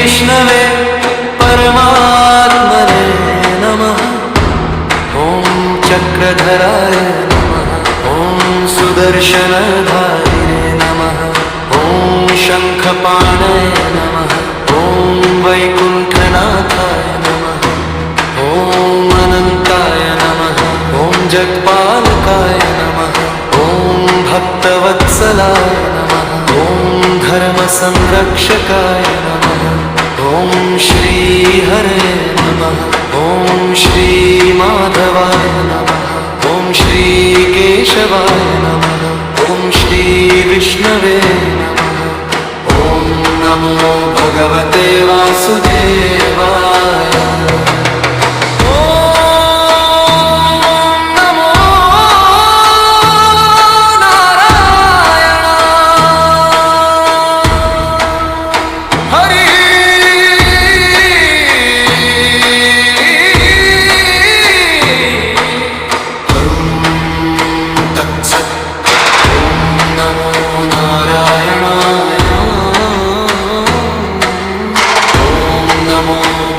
विष्णवे परमात्मने नमः। ॐ चक्रधराय नमः। ॐ सुदर्शनधारिणे नमः। ॐ शङ्खपाणये नमः। ॐ वैकुण्ठनाथाय नमः। ॐ अनन्ताय नमः। ॐ जगत्पालकाय नमः। ॐ भक्तवत्सलाय नमः। ॐ धर्मसंरक्षकाय नमः। ॐ श्रीहरे नमः। ॐ श्रीमाधवाय नमः। ॐ श्रीकेशवाय नमः। ॐ श्रीविष्णवे नमः। ॐ नमो भगवते वासुदेवाय।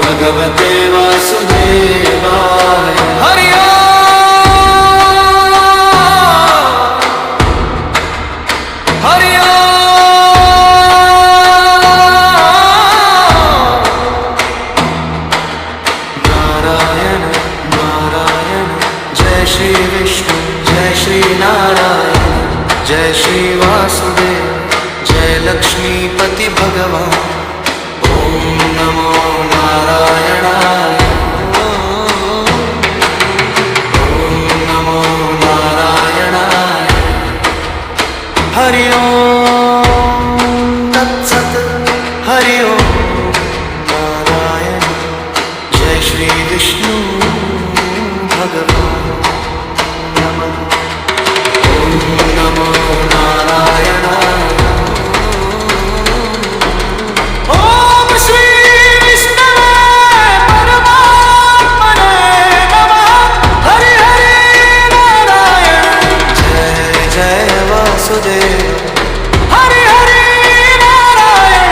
भगवते वासुदेवाय। हरि हरि नारायण नारायण जय श्री विष्णु जय श्री नारायण जय श्री वासुदेव जय लक्ष्मीपति भगवान। ॐ नमो नारायणाय। ॐ नमो नारायणाय। हरि ओम तत्सत्। हरि ओम नारायण जय श्री विष्णु भगवान नमः। ॐ नमो नारायणाय। हरि हरि नारायण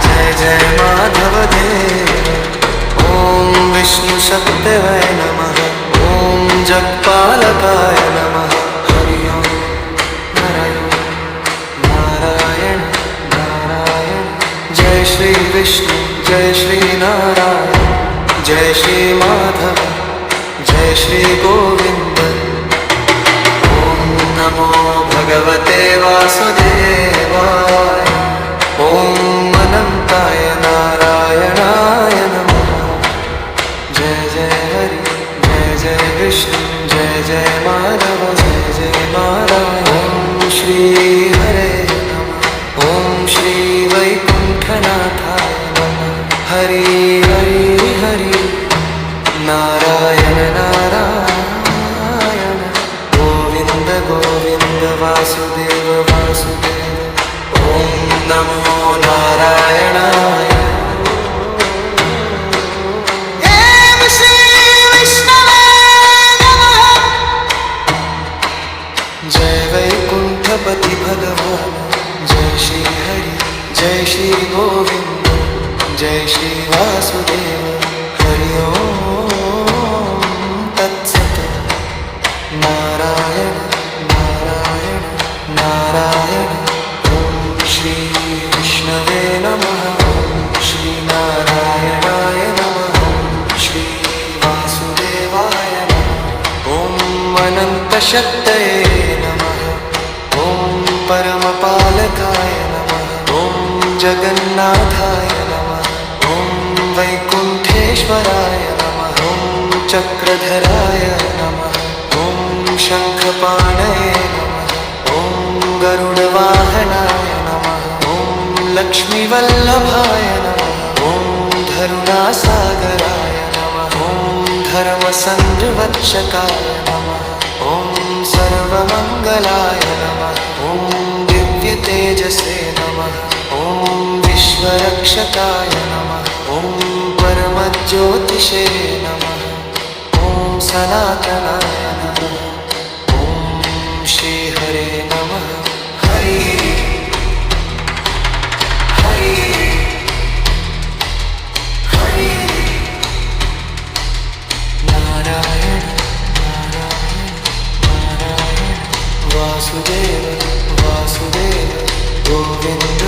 जय जय माधव देव। ॐ विष्णु शक्तवे नमः। ॐ जगत्पालकाय नमः। हरि ओम नारायण नारायण जय श्री विष्णु जय श्री नारायण जय श्री माधव जय श्री गोविंद। नमो भगवते वासुदेवाय। ॐ अनन्ताय नारायणाय नमः। जय जय हरि जय जय विष्णु जय जय माधव जय जय नारायण। ॐ श्री हरे नमः। ॐ श्री वैकुण्ठनाथाय नमः। हरि हरि हरि नारायण नारायण गोविंद वासुदेव वासुदेव। ॐ नमो नारायणाय। ॐ श्री विष्णवे नमः। जय वैकुण्ठपति भगवान जय श्री हरि जय श्री गोविंद जय श्री वासुदेव। हरि ओम तत्सत्। नारायण नारायण नारायण। ॐ श्री विष्णवे नमः। ॐ श्री नारायणाय नमः। ॐ श्री वासुदेवाय नमः। ॐ अनन्तशक्तये नमः। ॐ परमपालकाय नमः। ॐ जगन्नाथाय नमः। ॐ वैकुण्ठेश्वराय नमः। ॐ चक्रधराय नमः। ॐ शङ्खपाणये नमः। ॐ गरुडवाहनाय नमः। ॐ लक्ष्मीवल्लभाय नमः। ॐ धरुणासागराय नमः। ॐ धर्मसंरक्षकाय नमः। ॐ सर्वमङ्गलाय नमः। ॐ दिव्यतेजसे नमः। ॐ विश्वरक्षकाय नमः। ॐ परमज्योतिषे नमः। ॐ सनातनाय नमः। ॐ श्री हरे नमः। हरि हरि गोविन्द